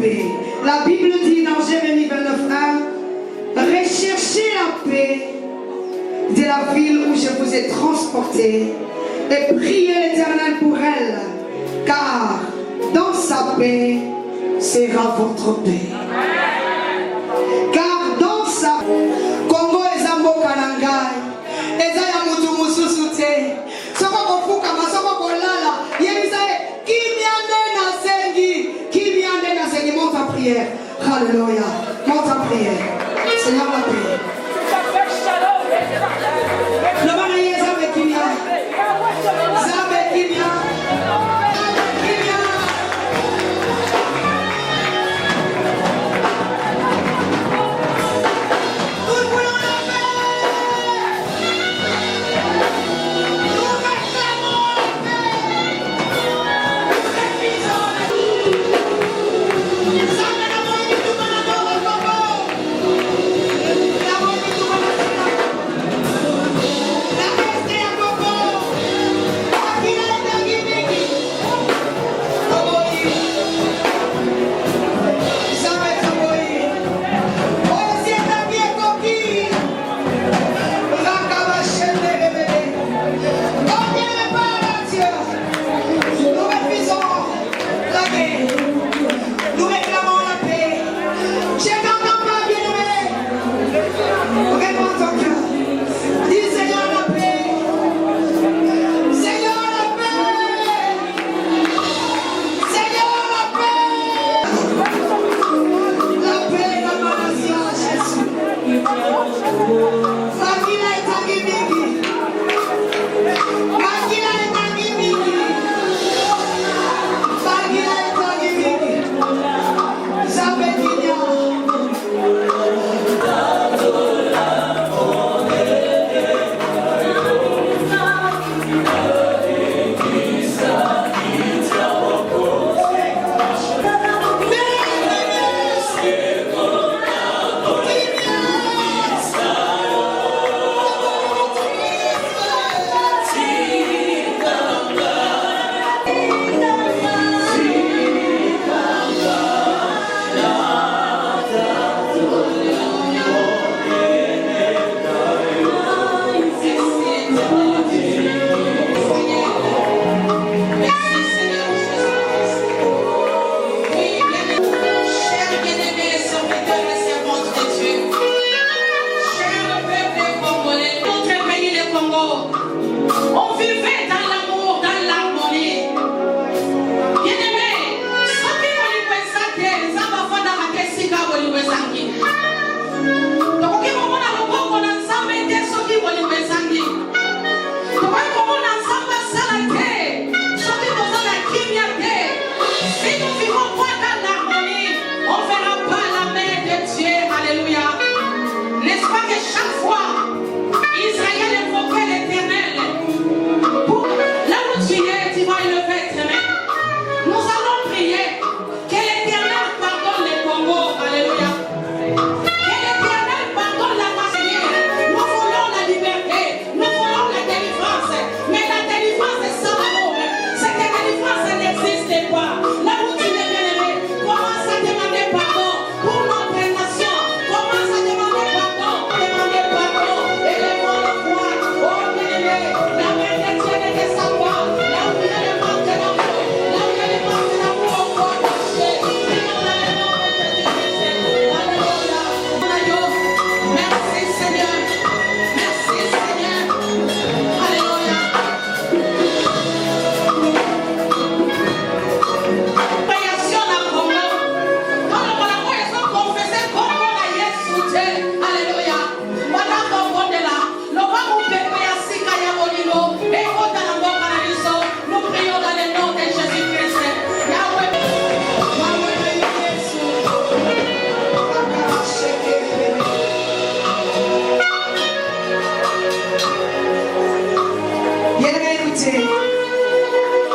paix. La Bible dit dans Jérémie 29:1, recherchez la paix de la ville où je vous ai transporté et priez l'Éternel pour elle, car dans sa paix sera votre paix. Car dans sa Congo ezambo kanangai ezaya mutu mususu te soko kofuka masoko kolala yemisae qui vient de nasengi monte en prière. Alléluia, monte en prière. Seigneur la paix. Le mari est avec qui vient. Zabe qui vient.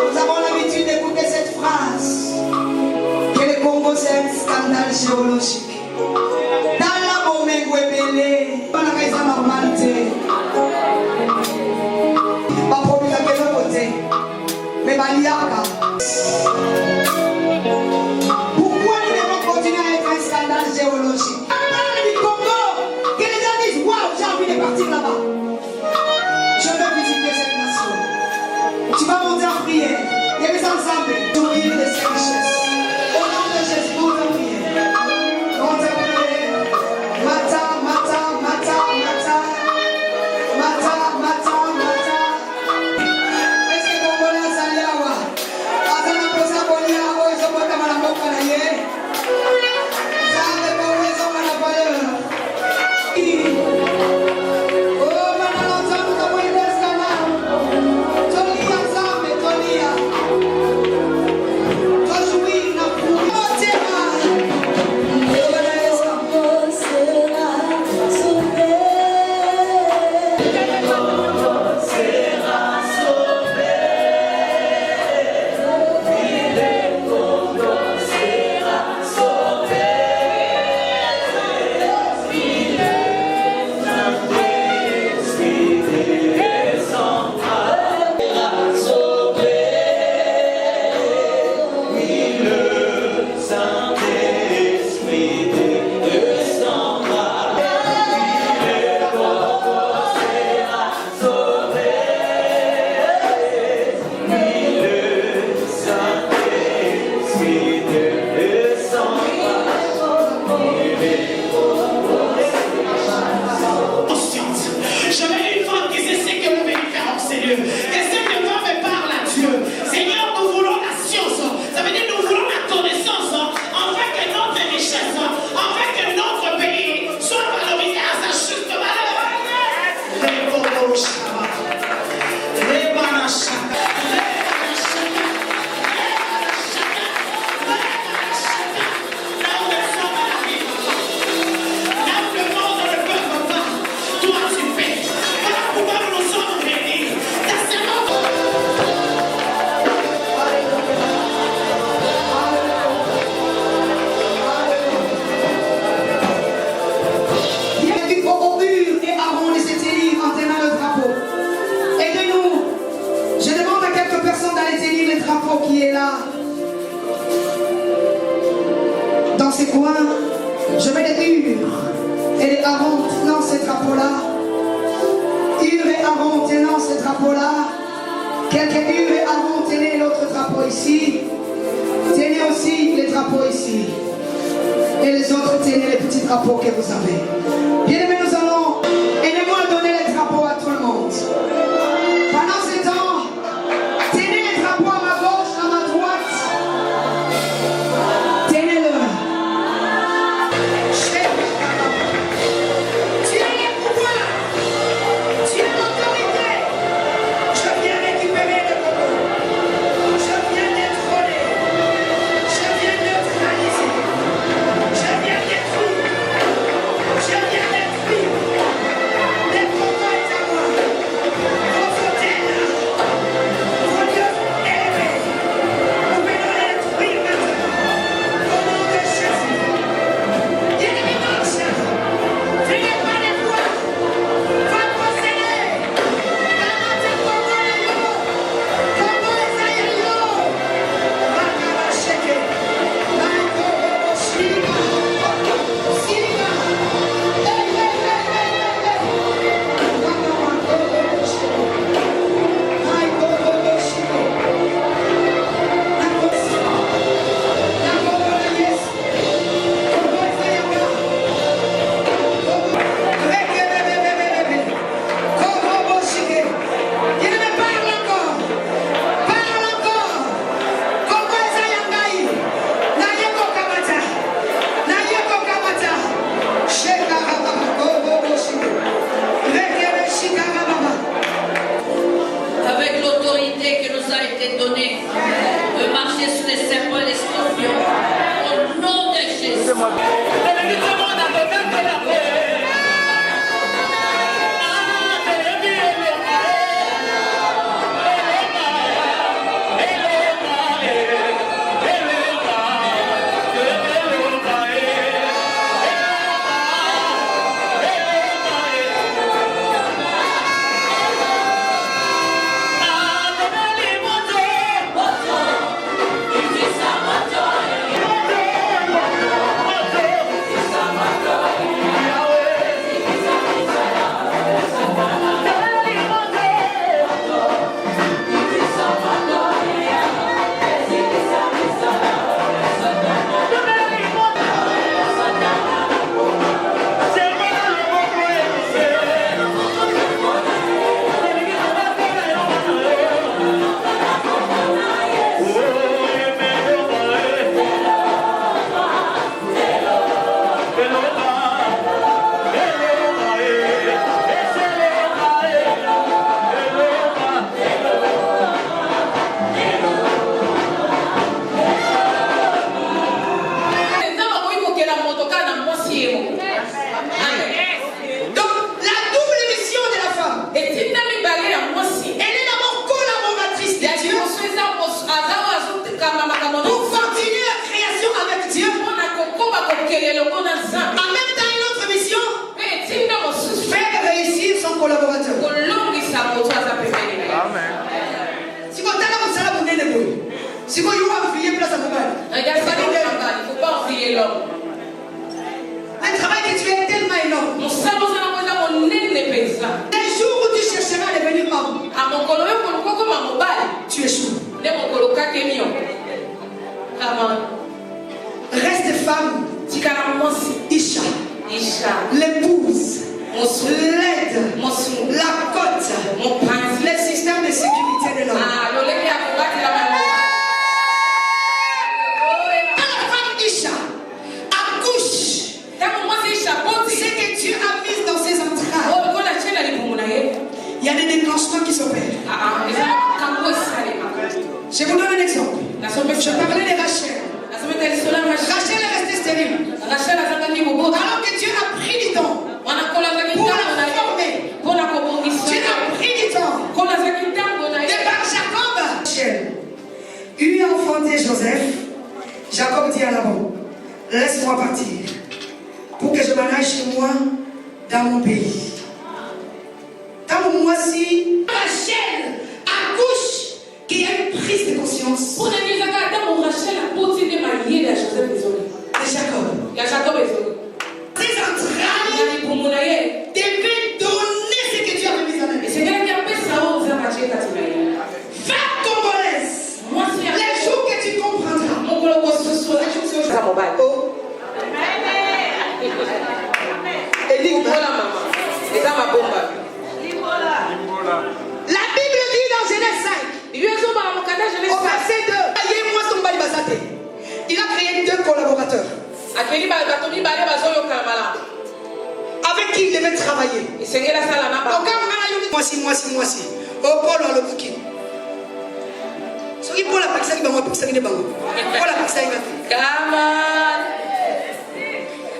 Nous avons l'habitude d'écouter cette phrase que le Congo c'est un scandale géologique. Dans la bombe belé, dans la raison normalité. Pas problème à quel côté, mais Baliaka. Pourquoi nous devons scandale géologique. Parle du Congo, que les gens disent waouh, j'ai envie de partir là-bas. Je veux visiter cette nation. Tu vas monter en prière. Et les ensemble, jouir de ces richesses. Au nom de Jésus, monte en prière. Monte en prière. Mata, mata, mata, mata. Mata, mata, mata. Est-ce que vous voulez un saliawa? Attends, on peut s'abonner à vous, ils ont pas comme la boca là, yeah. Ça ne peut pas, ils ont pas la valeur. Oh, maintenant, longtemps, nous avons eu des scandales. Tolia, Zame, Tolia. Tojoui, Napou. Oh, Théma. J'avais une femme qui sait ce que vous venez faire, Seigneur. Et ce que toi me parle à Dieu. Seigneur, nous voulons la science. Ça veut dire nous voulons la connaissance. Afin que notre richesse, afin que notre pays soit valorisé à sa juste valeur. Qui est là dans ces coins, je mets les Hur et les Aaron tenant ces drapeaux-là. Hur et Aaron tenant ces drapeaux-là. Quelques Hur et Aaron tenez l'autre drapeau ici. Tenez aussi les drapeaux ici. Et les autres tenez les petits drapeaux que vous avez. Bien aimés, nous allons, aidez-moi à donner les drapeaux à tout le monde. Pendant ce temps, tenez les drapeaux à ma gauche, à ma droite. Tenez-le. Tu as le pouvoir. Tu as l'autorité. Je viens récupérer le Congo. Je viens détrôner. Je viens neutraliser. Je viens détruire. Je viens détruire. Le Congo est à moi. Vos hôtels. Vos lieux élevés. Vous pouvez le détruire maintenant. Au nom de Jésus. Bien-aimé, marche. Venez pas les voir. Va posséder. Kamata Congo na yo. Congo eza ya yo. Bakaba sheke. Maiko bobo shiliga. Shiliga. Hey, hey, hey, hey, hey, hey. Bakaba bobo sheke. Maiko bobo sheke. Nakosi. Nakobo na Yesu. Congo eza ya yo. Parle encore. Parle encore. Congo eza ya ngai. Nayeko kamata. Nayeko kamata. Sheka baba. Congo boshike. Rekebe shika baba. Avec l'autorité qui nous a été donnée de marcher sur les serpents et les scorpions, au nom de Jésus. Moto, même temps, une autre mission, faire réussir son collaborateur. Si vous avez un salaire, vous n'êtes pas. Si vous avez envoyé place à mobile. Le travail que tu fais est tellement énorme. Les jours où tu chercheras à devenir homme, tu échoues. Reste femme. Isha. L'épouse. L'aide. La côte. Le système de sécurité de l'homme. Quand la femme Isha accouche, c'est que Dieu a mis dans ses entrailles. Il y a des déclenchements qui s'opèrent. Je vous donne un exemple. Je parlais de Rachel. Rachel est restée stérile. Alors que Dieu a pris du temps pour la former. Dieu a pris du temps. Et par Jacob, Rachel eut enfanté Joseph. Jacob dit à Laban, laisse-moi partir pour que je m'en aille chez moi dans mon pays. Dans mon mois-ci, Rachel accouche, qu'il y a une prise de conscience de Jacob. Ses entrailles devaient donner ce que Dieu avait mis en elle. Femme congolaise, les jours que tu comprendras, la Bible dit dans Genèse 5, au verset 2, il a créé 2 collaborateurs avec qui il devait travailler. Moi-ci. Oh, Paul a le bouquin. Ce qui Paul a pris ça, il va Paul a pris ça.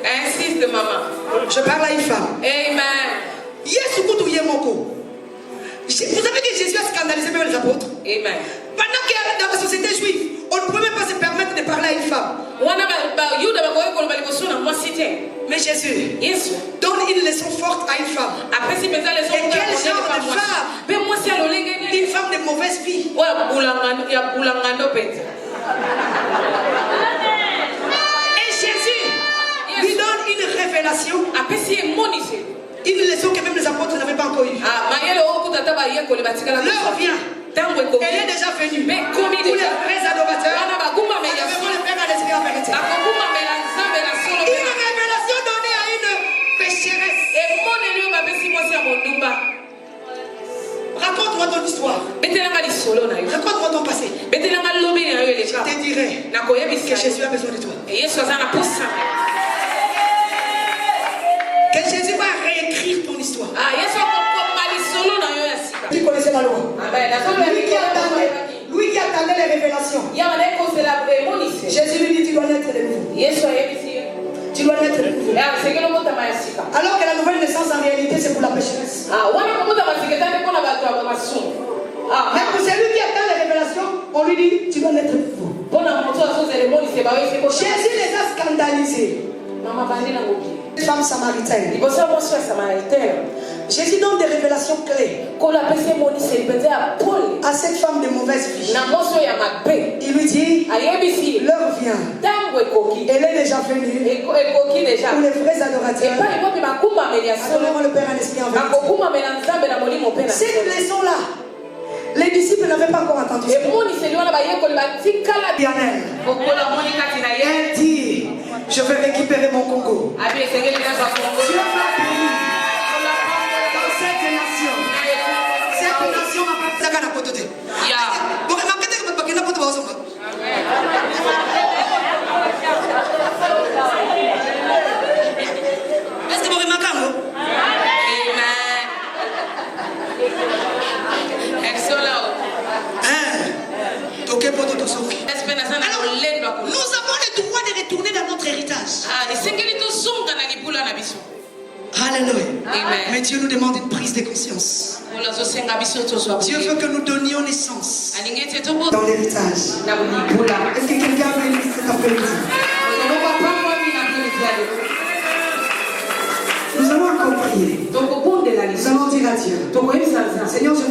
Insiste, maman. Je parle à une femme. Amen. Vous savez que Jésus a scandalisé même les apôtres. Amen. Pendant qu'il y a dans la société juive, on ne pouvait même pas se permettre de parler à une femme. Mais Jésus donne une leçon forte à une femme. Et quel genre de femme? Une femme de mauvaise vie. Et Jésus lui donne une révélation. Une leçon que même les apôtres n'avaient pas encore eue. L'heure vient. Elle est déjà venue. Pour les vrais adorateurs, le Père a l'esprit en vérité. Une révélation donnée à une pécheresse. Raconte-moi ton histoire. Raconte-moi ton passé. Je te dirai que Jésus a besoin de toi. Que Jésus va réécrire ton histoire. Tu connaissais la loi. Lui qui attendait les révélations. Jésus lui dit tu dois naître de nouveau. Tu dois naître de nouveau. Alors que la nouvelle naissance en réalité c'est pour la pécheresse. Mais pour celui qui attend les révélations, on lui dit tu dois naître de nouveau. Jésus les a scandalisés. Femme samaritaine. Jésus donne des révélations clés à cette femme de mauvaise vie. Il lui dit l'heure vient. Elle est déjà venue pour les vrais adorateurs. Adorons le Père en esprit en vérité. Cette leçon-là, les disciples n'avaient pas encore entendu. Elle dit je vais récupérer mon Congo. Dieu va bénir dans cette nation. Cette nation va pas faire la pote. Est-ce que vous remarquez? Alors, nous avons le droit de retourner dans notre héritage. Alléluia. Mais Dieu nous demande une prise de conscience. Dieu veut que nous donnions naissance dans l'héritage. Est-ce que quelqu'un veut une cet après-midi? prier. Nous allons dire à Dieu. Seigneur, je veux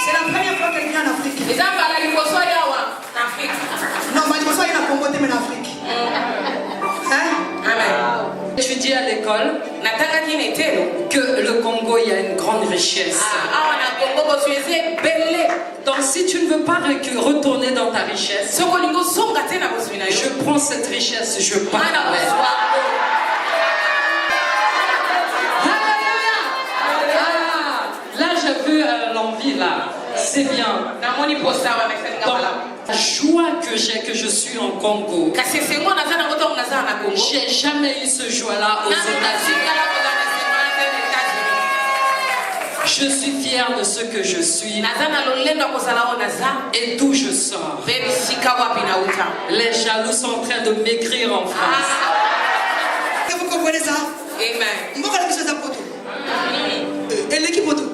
c'est la première fois qu'elle vient en Afrique. Non, mais je pense qu'il y a un Congo mais en Afrique. Hein? Amen. Étudier à l'école que le Congo, il y a une grande richesse. Donc si tu ne veux pas retourner dans ta richesse, je prends cette richesse, je pars. Là j'ai vu l'envie là, c'est bien. Donc, la joie que j'ai que je suis en Congo, j'ai jamais eu ce joie-là aux États-Unis. Je suis fière de ce que je suis et d'où je sors. Les jaloux sont en train de m'écrire en France. Vous comprenez ça? Amen. Et l'équipe auto.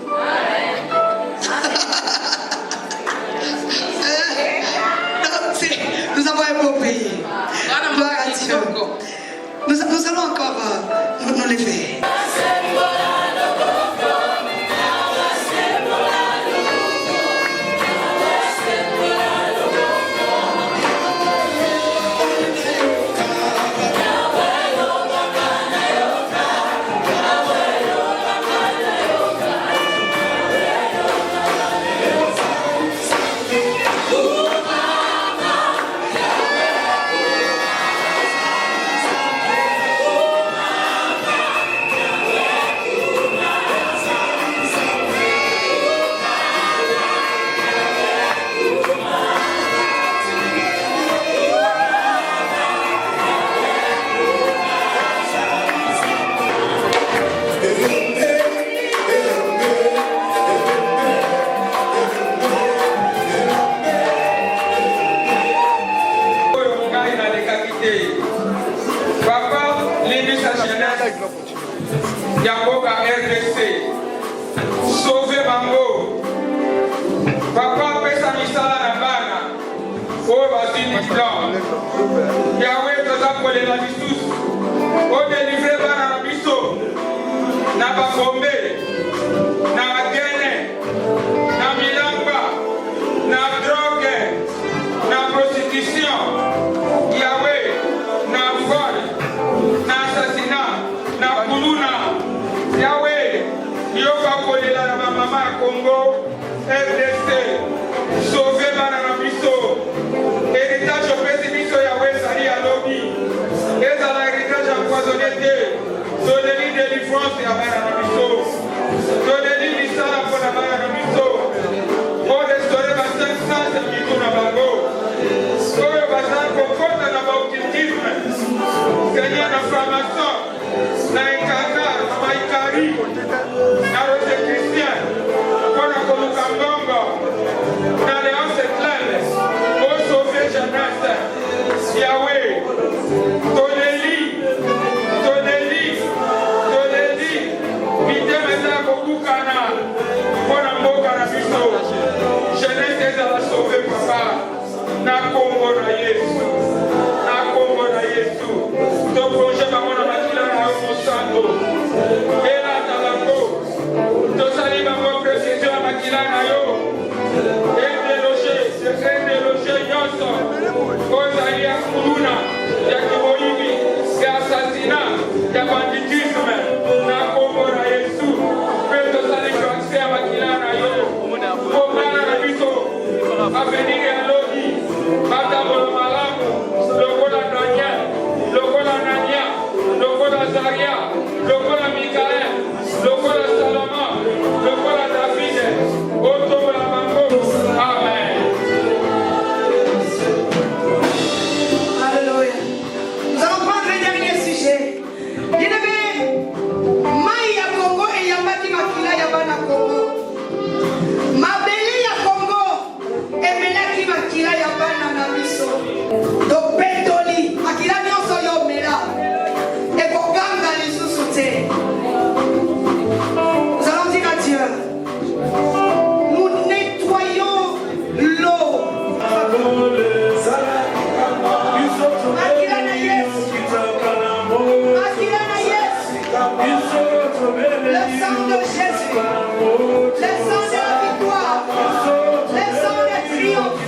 Nous avons un beau pays. Gloire à Dieu. Nous allons encore nous lever. Yakoka RDC, sauver Bango. Papa pesa misala na bana. Oh basini plan. Yahweh toza kolela lisusu. Oh délivrer bana na biso. Na Bakombe, na Agene, na Milamba, na drogue, na prostitution. Yahweh, na vol, na assassinat, na kuluna. Yahweh, yoka kolela na mama ya Congo, RDC, sauver bana na biso. Héritage opesi biso Yahweh sali ya lobi. Ezala héritage empoisonné te. Donnez-lui délivrance ya bana na biso. Donnez-lui misala mpona bana na biso. Po restaurer ba 500 ya mitu na bango. Oyo bazali kokota na baoccultisme. Seigneur na franc-maçon, na Ekaka, na Maïkari, na Rote Christian, mpona koluka mbongo, na Léonce Claire, po sauver jeunesse. Yahweh, donnez-lui, mitema ezala kokukana mpona mboka na biso. Jeunesse ezala sauve papa, na kombo na Yesu, na kombo na Yesu. Toplonge bango na makila na yo mosantu. Elata bango, tosali bango précision ya makila na yo. Edeloge nyonso ozali ya kuluna, ya kiboyibi, ya assassinat, ya banditisme, na kombo na Yesu. Mpe tosali vaccin ya makila na yo. Po bana na biso avenir ya lobi batambola malamu lokola Daniel, lokola Nania, lokola Zaria, lokola Mikael, lokola Salomon, lokola David, otombola bango. Amen. Alléluia. Nous allons prendre un dernier sujet. Bien-aimé, Maïa Congo et Yamati Makila Yabana Congo. Mabeli ya Congo et Melaki Makila Yabana Nabiso. Donc Petoli, Makila Nyonso Yomela. Et Koganga Lisusu te. Nous allons dire à Dieu. Nous nettoyons l'eau. Les sons de la victoire. Les sons de triomphe.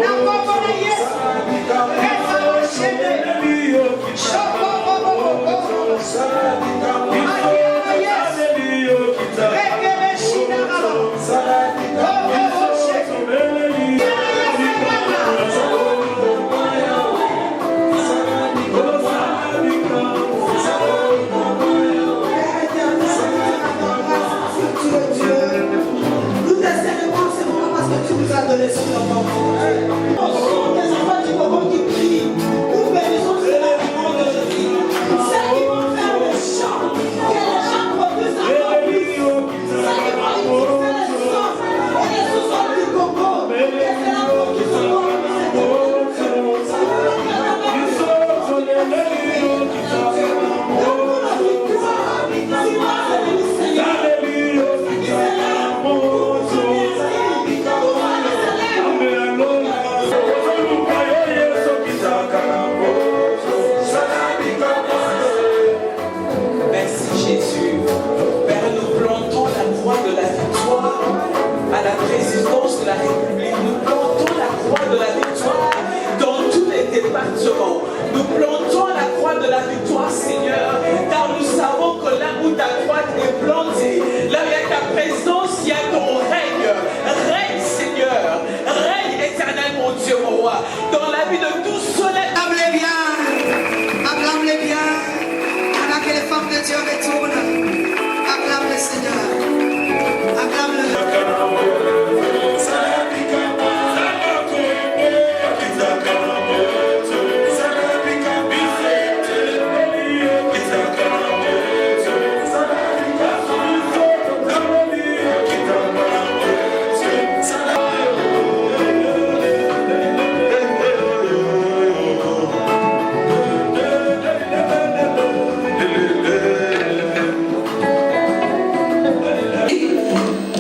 La pomona yes. Resta enchaîné. Choco bobo bobo. Ayana yes. Rekele shina raba. Bobo boche. Nous te célébrons ce moment parce que tu nous as donné ce moment. Les enfants du moment qui prient, nous bénissons cela au nom de Jésus. Ceux qui vont faire le chant, que les gens produisent encore plus. Ceux qui vont utiliser les sons et les sous-sons du Congo, que cela produise encore plus. Merci Jésus. Père, nous plantons la croix de la victoire à la présidence de la République. Nous plantons la croix de la victoire dans tous les départements. Nous plantons la croix de la victoire, Seigneur, car nous savons que là où ta croix est plantée, là où il y a ta présence, il y a ton règne. Règne, Seigneur. Règne éternel, mon Dieu, mon roi. Dans la vie de tous ceux-là. Acclame-les bien. Acclame-les bien. Pendant que les femmes de Dieu retournent. Acclame le Seigneur. Acclame-le.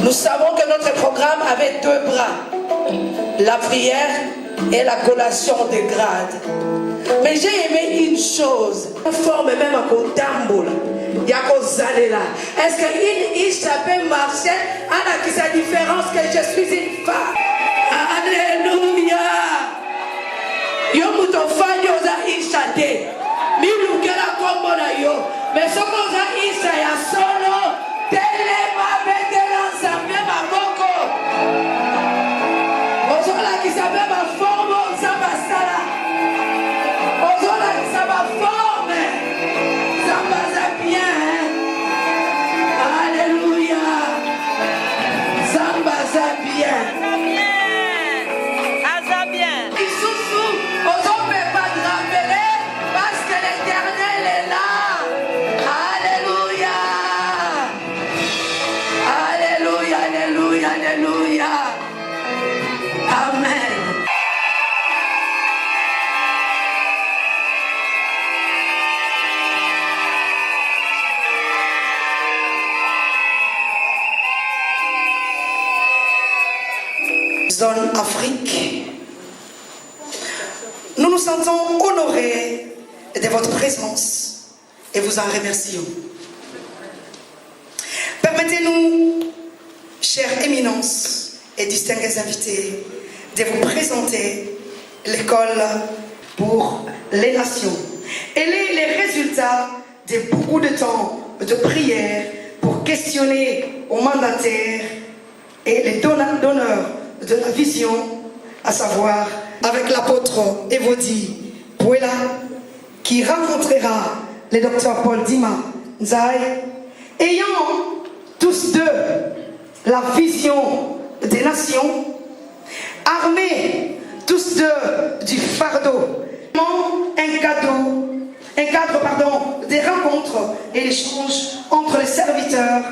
Nous savons que notre programme avait deux bras, la prière et la collation des grades. Mais j'ai aimé une chose, une forme même à Kotambola, Yakozalela. Est-ce qu'une isha peut marcher avec sa différence que je suis une femme? Alléluia! Yomutofani oza isha te, milukela kombo na yo, mais ce qu'on a isha ya solo. Telema betela nzambe maboko ozolakisa mpe baforme nzambe asala ozolakisa baforme nzambe aza bien. Alléluia, nzambe aza bien. Lisusu ozopepa de rappeler parce que l'Éternel est là. Alléluia. Alléluia, alléluia, alléluia. Amen. Zone Afrique, nous nous sentons honorés de votre présence et vous en remercions. Permettez-nous, chères éminences et distingués invités, de vous présenter l'école pour les nations. Elle est les résultats de beaucoup de temps de prière pour questionner aux mandataires et les donneurs de la vision, à savoir avec l'apôtre Evodi Pouela, qui rencontrera le docteur Paul Dima Nzaï, ayant tous deux la vision des nations, armés tous deux du fardeau, un cadre des rencontres et l'échange entre les serviteurs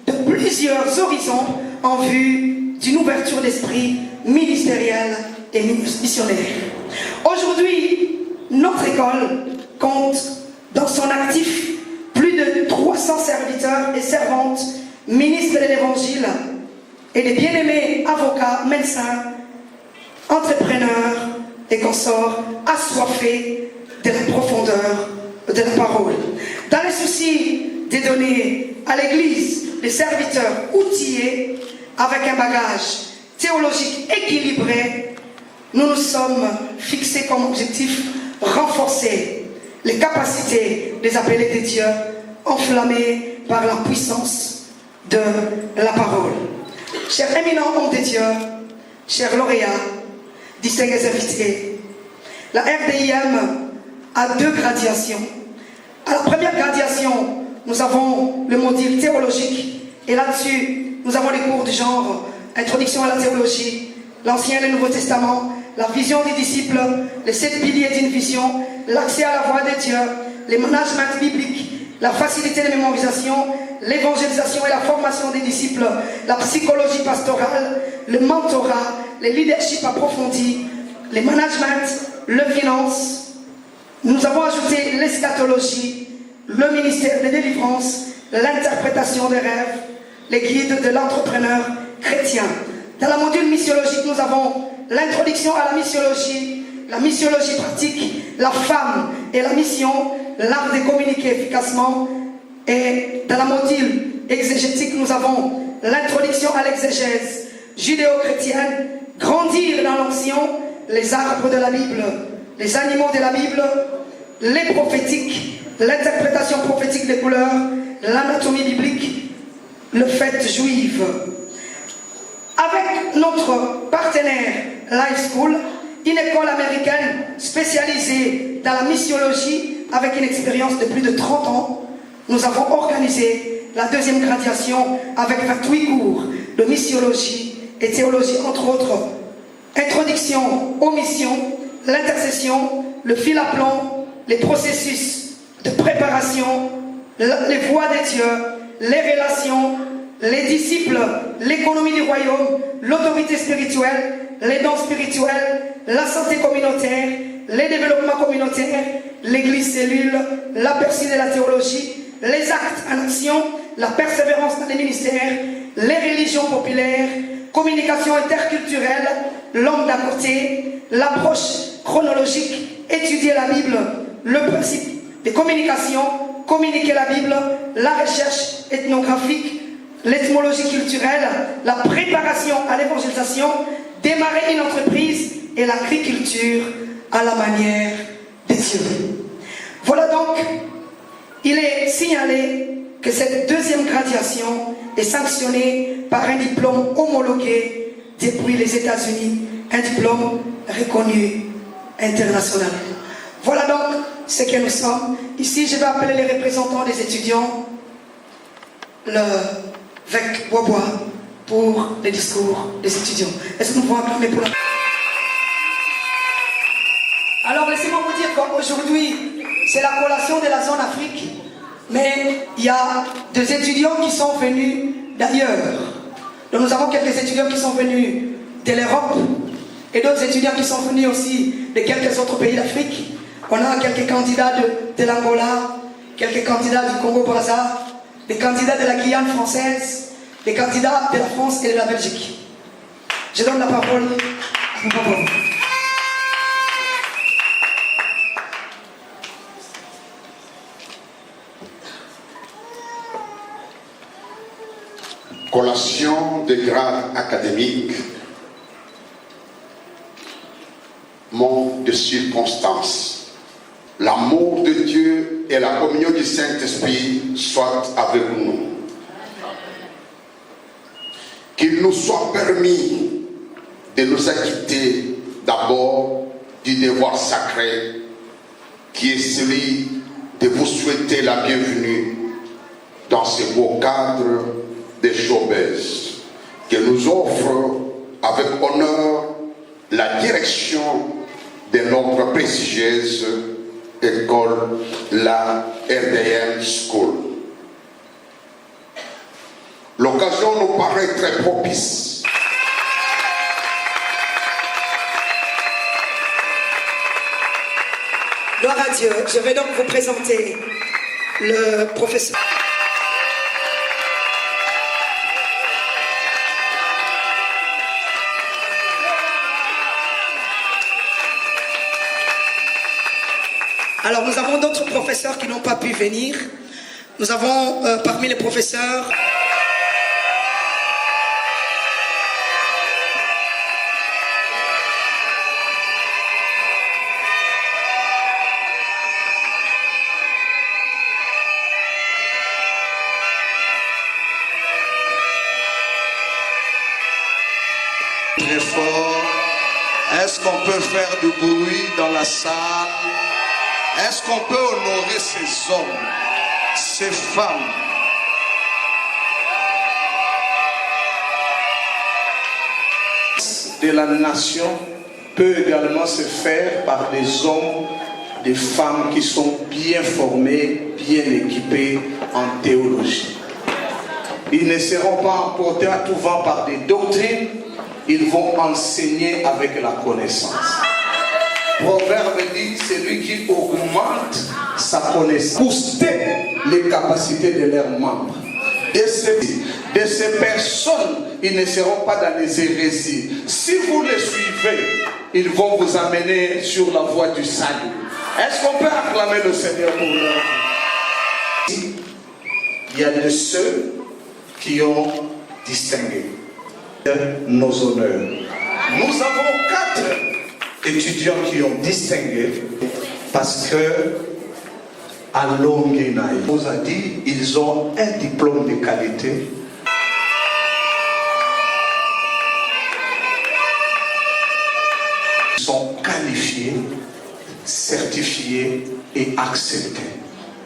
de plusieurs horizons en vue d'une ouverture d'esprit ministériel et missionnaire. Aujourd'hui, notre école compte dans son actif plus de 300 serviteurs et servantes, ministres de l'Évangile et les bien-aimés avocats, médecins, entrepreneurs et consorts assoiffés de la profondeur de la parole. Dans le souci de donner à l'Église des serviteurs outillés avec un bagage théologique équilibré, nous nous sommes fixés comme objectif renforcer les capacités des appelés de Dieu, enflammés par la puissance de la parole. Chers éminents hommes de Dieu, chers lauréats, distingués invités, la RDIM a 2 gradations. À la première gradation, nous avons le module théologique et là-dessus, nous avons les cours du genre Introduction à la théologie, l'Ancien et le Nouveau Testament, la vision des disciples, les 7 piliers d'une vision, l'accès à la voix de Dieu, les managements bibliques, la facilité de mémorisation, l'évangélisation et la formation des disciples, la psychologie pastorale, le mentorat, le leadership approfondi, les managements, le finance. Nous avons ajouté l'eschatologie, le ministère de délivrance, l'interprétation des rêves, les guides de l'entrepreneur chrétien. Dans la module missiologique, nous avons l'introduction à la missiologie pratique, la femme et la mission, l'art de communiquer efficacement. Et dans la module exégétique, nous avons l'introduction à l'exégèse judéo-chrétienne, grandir dans l'onction, les arbres de la Bible, les animaux de la Bible, les prophétiques, l'interprétation prophétique des couleurs, l'anatomie biblique, le fait juif. Avec notre partenaire Life School, une école américaine spécialisée dans la missiologie avec une expérience de plus de 30 ans, nous avons organisé la 2e gradation avec 28 cours de missiologie et théologie, entre autres, introduction aux missions, l'intercession, le fil à plomb, les processus de préparation, les voies de Dieu, les relations, les disciples, l'économie du royaume, l'autorité spirituelle, les dons spirituels, la santé communautaire, les développements communautaires, l'église cellule, l'aperçu de la théologie, les actes en action, la persévérance dans les ministères, les religions populaires, communication interculturelle, l'homme d'à côté, l'approche chronologique, étudier la Bible, le principe de communication, communiquer la Bible, la recherche ethnographique, l'éthymologie culturelle, la préparation à l'évangélisation, démarrer une entreprise et l'agriculture à la manière de Dieu. Voilà donc, il est signalé que cette 2e gradation est sanctionnée par un diplôme homologué depuis les États-Unis, un diplôme reconnu internationalement. Voilà donc ce que nous sommes. Ici, je vais appeler les représentants des étudiants, avec Bois pour les discours des étudiants. Est-ce que nous pouvons acclamer pour la... Alors, laissez-moi vous dire qu'aujourd'hui, c'est la collation de la zone Afrique, mais il y a des étudiants qui sont venus d'ailleurs. Donc, nous avons quelques étudiants qui sont venus de l'Europe et d'autres étudiants qui sont venus aussi de quelques autres pays d'Afrique. On a quelques candidats de l'Angola, quelques candidats du Congo-Brazza, des candidats de la Guyane française, des candidats de la France et de la Belgique. Je donne la parole à mon papa. Collation des grades académiques, manque de circonstances. L'amour de Dieu et la communion du Saint-Esprit soient avec nous. Qu'il nous soit permis de nous acquitter d'abord du devoir sacré qui est celui de vous souhaiter la bienvenue dans ce beau cadre des showbiz que nous offre avec honneur la direction de notre prestigieuse école, la RDM School. L'occasion nous paraît très propice. Gloire à Dieu. Je vais donc vous présenter le professeur. Alors nous avons d'autres professeurs qui n'ont pas pu venir. Nous avons parmi les professeurs très fort. Est-ce qu'on peut faire du bruit dans la salle? Est-ce qu'on peut honorer ces hommes, ces femmes? De la nation peut également se faire par des hommes, des femmes qui sont bien formés, bien équipés en théologie. Ils ne seront pas emportés à tout vent par des doctrines. Ils vont enseigner avec la connaissance. Proverbe dit, celui qui augmente sa connaissance, booster les capacités de leurs membres. De ces personnes, ils ne seront pas dans les hérésies. Si vous les suivez, ils vont vous amener sur la voie du salut. Est-ce qu'on peut acclamer le Seigneur pour leur vie? Il y a de ceux qui ont distingué nos honneurs. Nous avons 4 étudiants qui ont distingué parce que à Longuenaï, on nous a dit ils ont un diplôme de qualité. Ils sont qualifiés, certifiés et acceptés.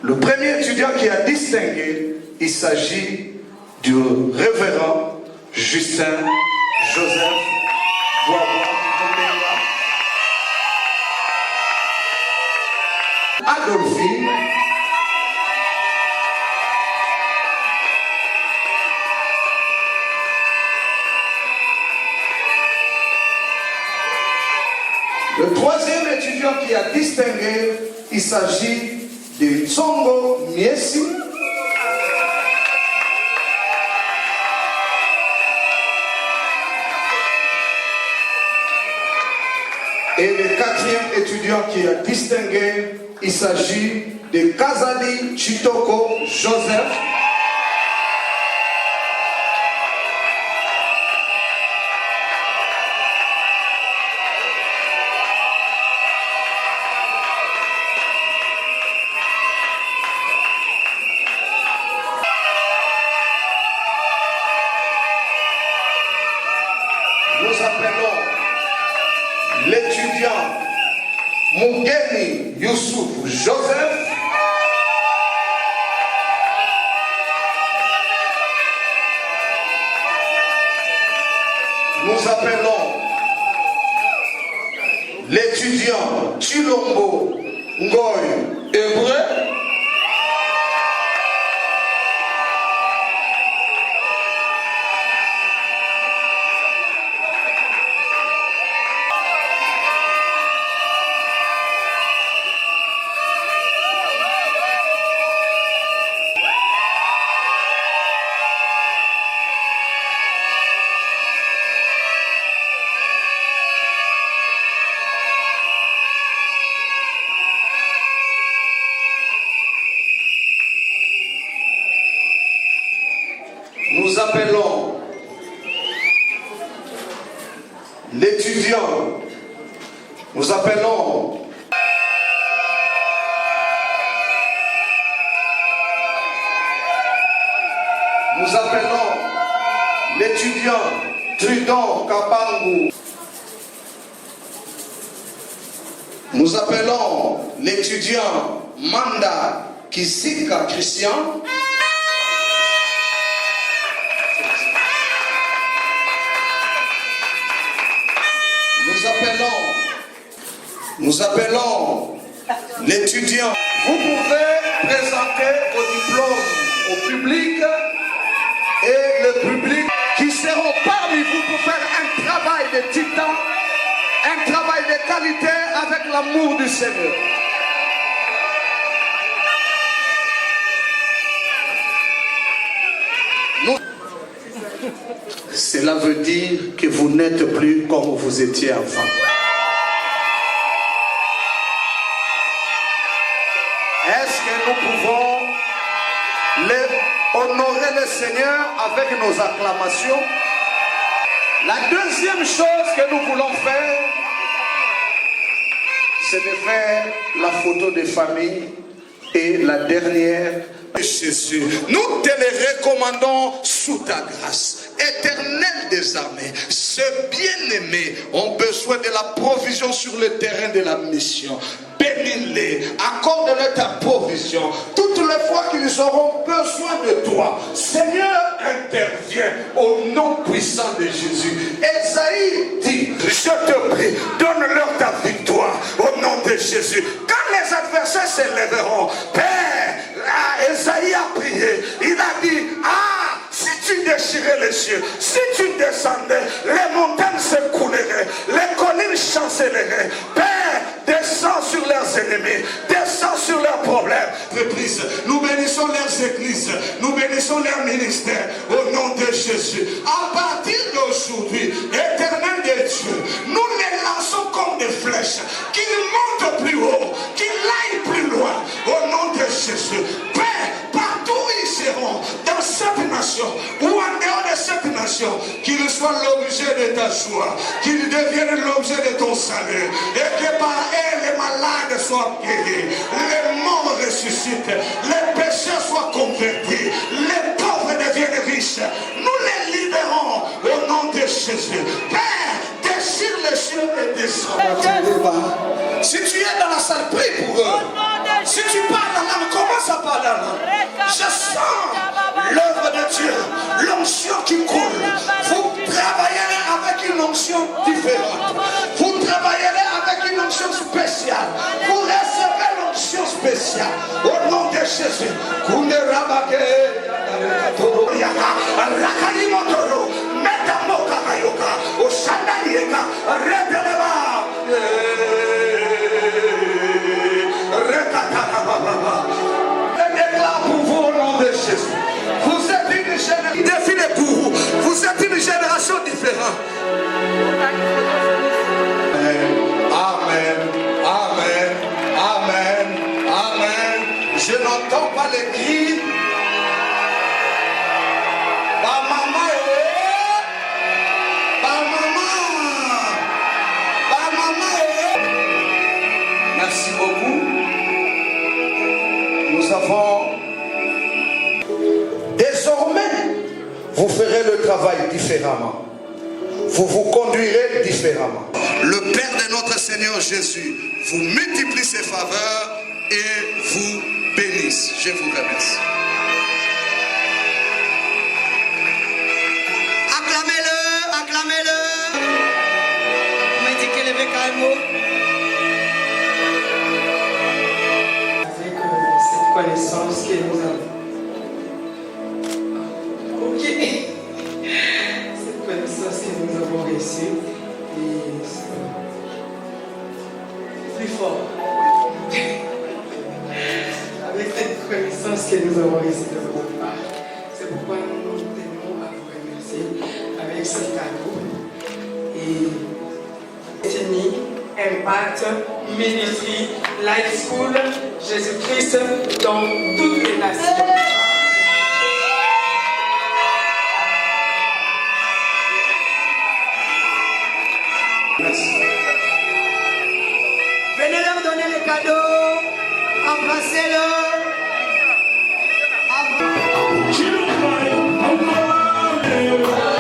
Le premier étudiant qui a distingué, il s'agit du révérend Justin Joseph Boisbois Adolphine le troisième étudiant qui a distingué, il s'agit de Tsongo Miesi. Et le 4e étudiant qui a distingué, il s'agit de Kazali Chitoko Joseph. Nous appelons l'étudiant Mungeni Youssouf Joseph. Nous appelons l'étudiant Chilombo Ngoy Hébreu. Nous appelons l'étudiant, nous appelons l'étudiant Trudon Kabangu. Nous appelons l'étudiant Manda Kisika Christian. Nous appelons l'étudiant. Vous pouvez présenter vos diplômes au public et le public qui seront parmi vous pour faire un travail de titan, un travail de qualité avec l'amour du Seigneur. Cela veut dire que vous n'êtes plus comme vous étiez avant. Est-ce que nous pouvons honorer le Seigneur avec nos acclamations. La deuxième chose que nous voulons faire, c'est de faire la photo de famille. Et la dernière, Jésus, nous te les recommandons sous ta grâce. Éternel des armées, ce bien-aimé ont besoin de la provision sur le terrain de la mission. Bénis-les, accorde-leur ta provision. Toutes les fois qu'ils auront besoin de toi, Seigneur, interviens au nom puissant de Jésus. Esaïe dit, je te prie, donne-leur ta victoire au nom de Jésus. Quand les adversaires s'élèveront, Père, Esaïe a prié, il a dit, si tu déchirais les cieux, si tu descendais, les montagnes s'écouleraient, les collines chancelleraient. Père, descends sur leurs ennemis, descends sur leurs problèmes. Nous bénissons leurs églises, nous bénissons leurs ministères au nom de Jésus. À partir d'aujourd'hui, éternel de Dieu, nous les lançons comme des flèches, qu'ils montent plus haut, qu'ils aillent plus loin au nom de Jésus. Père, partout où ils seront, dans cette nation ou en dehors de cette nation, qu'ils soient l'objet de ta joie, qu'ils deviennent l'objet de ton salut, et que par eux les malades soient guéris, les morts ressuscitent, les pécheurs soient convertis, les pauvres deviennent riches. Nous les libérons au nom de Jésus. Père, déchire les cieux et descends. Si tu es dans la salle, prie pour eux. Si tu parles en langue, commence à parler en langue. Je sens l'œuvre de Dieu, l'onction qui coule. Vous travaillerez avec une onction différente. Vous travaillerez avec une onction spéciale. Vous recevez l'onction spéciale. Au nom de Jésus. Je déclare pour vous au nom de Jésus. Vous êtes une génération définie pour vous. Vous êtes une génération différente. Amen, amen, amen, amen. Je n'entends pas les cris. Merci beaucoup. Nous avons... Désormais, vous ferez le travail différemment. Vous vous conduirez différemment. Le Père de notre Seigneur Jésus vous multiplie ses faveurs et vous bénisse. Je vous remercie. Acclamez-le, acclamez-le. Vous m'indiquez les bécailles. Avec cette connaissance que nous avons. Ok. Cette connaissance que nous avons reçue. Et plus fort. Avec cette connaissance que nous avons reçue de votre part. C'est pourquoi nous tenons à vous remercier avec ce cadeau. Et Tini, Impact, Ministry, Life School, Jésus-Christ dans toutes les nations. Venez leur donner les cadeaux, embrassez-le. You